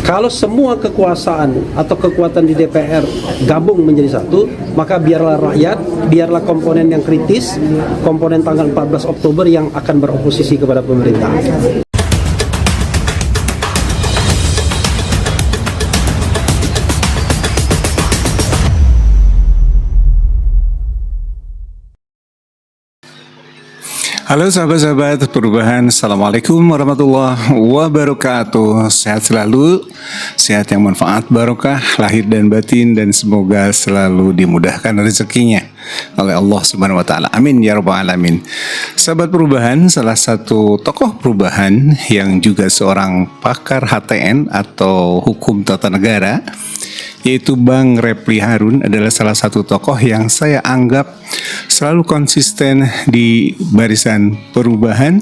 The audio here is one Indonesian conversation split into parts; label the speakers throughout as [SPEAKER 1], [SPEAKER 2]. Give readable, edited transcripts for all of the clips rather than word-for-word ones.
[SPEAKER 1] Kalau semua kekuasaan atau kekuatan di DPR gabung menjadi satu, maka biarlah rakyat, biarlah komponen yang kritis, komponen tanggal 14 Oktober yang akan beroposisi kepada pemerintah.
[SPEAKER 2] Halo sahabat-sahabat perubahan, Assalamualaikum warahmatullahi wabarakatuh. Sehat selalu, sehat yang manfaat, barokah, lahir dan batin, dan semoga selalu dimudahkan rezekinya oleh Allah Subhanahu wa Ta'ala. Amin ya Rabbal Alamin. Sahabat perubahan, salah satu tokoh perubahan yang juga seorang pakar HTN atau hukum tata negara, yaitu Bang Refli Harun, adalah salah satu tokoh yang saya anggap selalu konsisten di barisan perubahan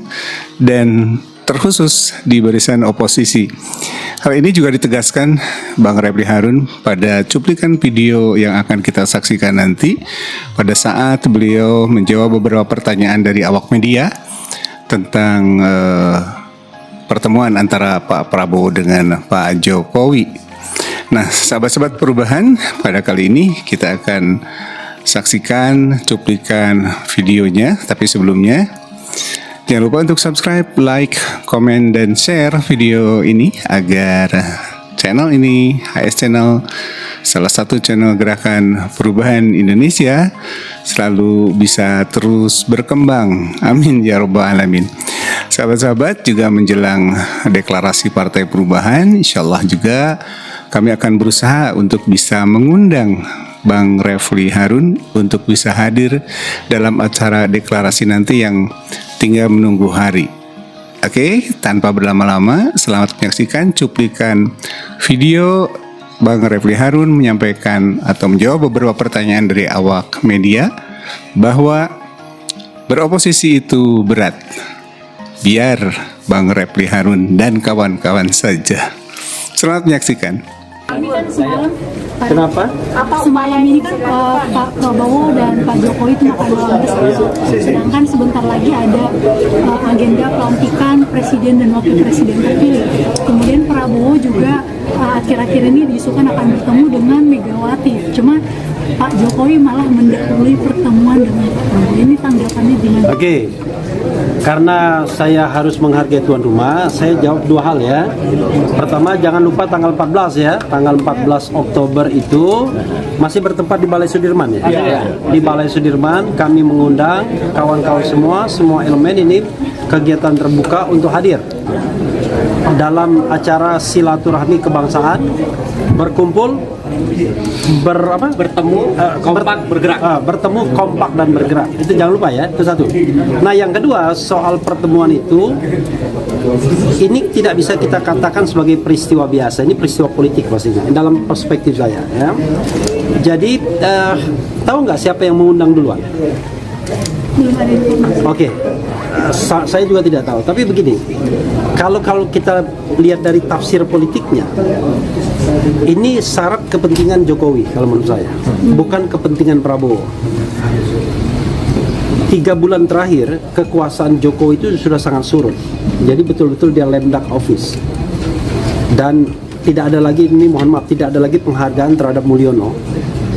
[SPEAKER 2] dan terkhusus di barisan oposisi. Hal ini juga ditegaskan Bang Refli Harun pada cuplikan video yang akan kita saksikan nanti pada saat beliau menjawab beberapa pertanyaan dari awak media tentang pertemuan antara Pak Prabowo dengan Pak Jokowi. Nah, sahabat-sahabat perubahan, pada kali ini kita akan saksikan cuplikan videonya. Tapi sebelumnya, jangan lupa untuk subscribe, like, komen, dan share video ini agar channel ini, HS Channel, salah satu channel gerakan perubahan Indonesia, selalu bisa terus berkembang. Amin ya Rabbal Alamin. Sahabat-sahabat, juga menjelang deklarasi Partai Perubahan, insya Allah juga kami akan berusaha untuk bisa mengundang Bang Refli Harun untuk bisa hadir dalam acara deklarasi nanti yang tinggal menunggu hari. Oke, tanpa berlama-lama, selamat menyaksikan cuplikan video Bang Refli Harun menyampaikan atau menjawab beberapa pertanyaan dari awak media bahwa beroposisi itu berat. Biar Bang Refli Harun dan kawan-kawan saja. Selamat menyaksikan.
[SPEAKER 3] Ini kan semalam,
[SPEAKER 1] Kenapa?
[SPEAKER 3] semalam ini kan Pak Prabowo dan Pak Jokowi itu makan malam bersama. Sedangkan sebentar lagi ada agenda pelantikan presiden dan wakil presiden terpilih. Kemudian Prabowo juga akhir-akhir ini diisukan akan bertemu dengan Megawati. Cuma Pak Jokowi malah mendahului pertemuan dengan Pak Prabowo. Ini tanggapannya gimana?
[SPEAKER 1] Oke. Karena saya harus menghargai tuan rumah, saya jawab dua hal ya. Pertama, jangan lupa tanggal 14 ya. Tanggal 14 Oktober itu masih bertempat di Balai Sudirman ya? Ya. Di Balai Sudirman kami mengundang kawan-kawan semua elemen ini, kegiatan terbuka untuk hadir dalam acara silaturahmi kebangsaan, berkumpul, bertemu, kompak, bergerak. Bertemu, kompak, dan bergerak. Itu jangan lupa ya, itu satu. Nah, yang kedua, soal pertemuan itu, ini tidak bisa kita katakan sebagai peristiwa biasa. Ini peristiwa politik pastinya, dalam perspektif saya. Ya. Jadi, tahu nggak siapa yang mengundang duluan?
[SPEAKER 3] Belum ada informasi.
[SPEAKER 1] Oke, saya juga tidak tahu. Tapi begini, kalau kita lihat dari tafsir politiknya, ini syarat kepentingan Jokowi kalau menurut saya, bukan kepentingan Prabowo. 3 bulan terakhir kekuasaan Jokowi itu sudah sangat surut. Jadi betul-betul dia lame duck office. Dan tidak ada lagi, ini mohon maaf, tidak ada lagi penghargaan terhadap Mulyono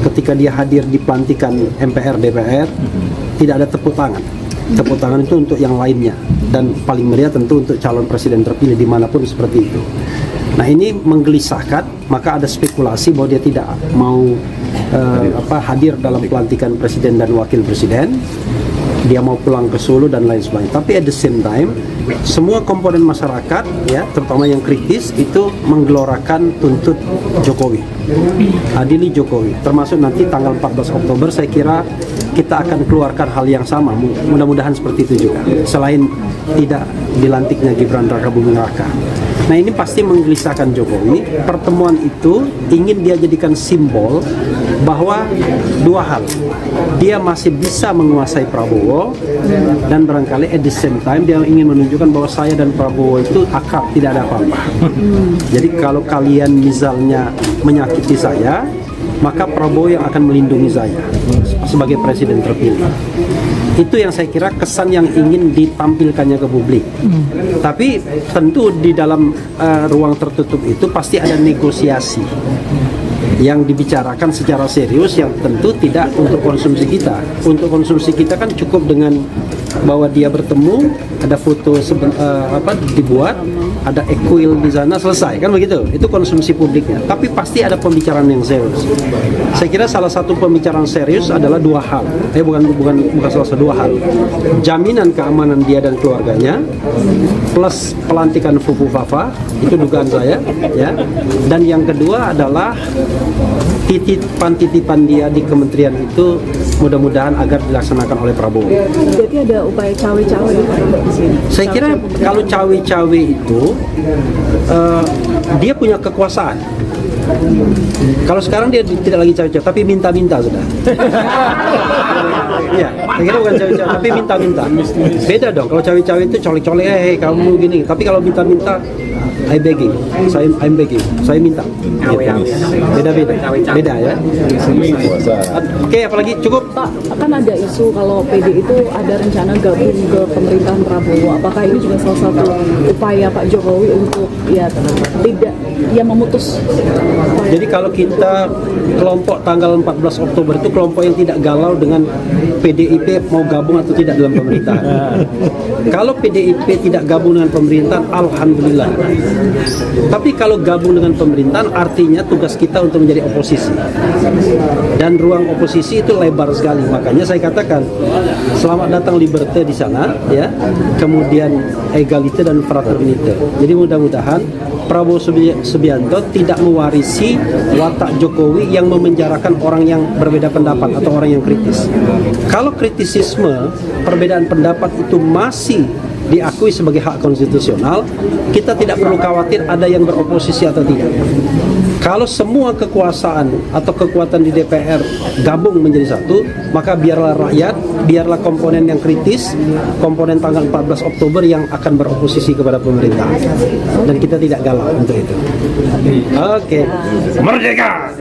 [SPEAKER 1] ketika dia hadir di pelantikan MPR DPR. Tidak ada tepuk tangan. Tepuk tangan itu untuk yang lainnya, dan paling meriah tentu untuk calon presiden terpilih dimanapun seperti itu. Nah, ini menggelisahkan, maka ada spekulasi bahwa dia tidak mau hadir dalam pelantikan presiden dan wakil presiden. Dia mau pulang ke Solo dan lain sebagainya. Tapi at the same time, semua komponen masyarakat ya, terutama yang kritis, itu menggelorakan tuntut Jokowi, adili Jokowi. Termasuk nanti tanggal 14 Oktober saya kira kita akan keluarkan hal yang sama. Mudah-mudahan seperti itu juga. Selain tidak dilantiknya Gibran Raka Buming Raka. Nah, ini pasti menggelisahkan Jokowi. Pertemuan itu ingin dia jadikan simbol bahwa dua hal. Dia masih bisa menguasai Prabowo, dan barangkali at the same time dia ingin menunjukkan bahwa saya dan Prabowo itu akrab, tidak ada apa-apa. Jadi kalau kalian misalnya menyakiti saya, maka Prabowo yang akan melindungi saya sebagai presiden terpilih. Itu yang saya kira kesan yang ingin ditampilkannya ke publik. Tapi tentu di dalam ruang tertutup itu pasti ada negosiasi yang dibicarakan secara serius, yang tentu tidak untuk konsumsi kita. Untuk konsumsi kita kan cukup dengan bahwa dia bertemu, ada foto dibuat, ada equil di sana, selesai kan begitu. Itu konsumsi publiknya. Tapi pasti ada pembicaraan yang serius. Saya kira salah satu pembicaraan serius adalah dua hal. Bukan salah satu, dua hal. Jaminan keamanan dia dan keluarganya, plus pelantikan Fufu Fafa, itu dugaan saya, ya. Dan yang kedua adalah titipan dia di kementerian itu mudah-mudahan agar dilaksanakan oleh Prabowo.
[SPEAKER 4] Jadi ada upaya cawe-cawe di sini.
[SPEAKER 1] Saya kira kalau cawe-cawe itu dia punya kekuasaan. Kalau sekarang dia tidak lagi cawe-cawe, tapi minta-minta sudah. Iya, saya kira bukan cawe-cawe, tapi minta-minta. Beda dong. Kalau cawe-cawe itu colek-colek, kamu gini. Tapi kalau minta-minta, I'm begging, saya minta. Beda ya. Oke, apalagi cukup.
[SPEAKER 4] Pak, kan ada isu kalau PD itu ada rencana gabung ke pemerintahan Prabowo. Apakah ini juga salah satu upaya Pak Jokowi untuk tidak memutus?
[SPEAKER 1] Jadi kalau kita kelompok tanggal 14 Oktober itu kelompok yang tidak galau dengan PDIP mau gabung atau tidak dalam pemerintahan. Kalau PDIP tidak gabung dengan pemerintahan, alhamdulillah. Tapi kalau gabung dengan pemerintahan, artinya tugas kita untuk menjadi oposisi. Dan ruang oposisi itu lebar sekali. Makanya saya katakan, selamat datang Liberté di sana, ya. Kemudian Egalite dan Fraternité. Jadi mudah-mudahan Prabowo Subianto tidak mewarisi watak Jokowi yang memenjarakan orang yang berbeda pendapat atau orang yang kritis. Kalau kritisisme, perbedaan pendapat itu masih diakui sebagai hak konstitusional, kita tidak perlu khawatir ada yang beroposisi atau tidak. Kalau semua kekuasaan atau kekuatan di DPR gabung menjadi satu, maka biarlah rakyat, biarlah komponen yang kritis, komponen tanggal 14 Oktober yang akan beroposisi kepada pemerintah. Dan kita tidak galau untuk itu. Oke. Merdeka!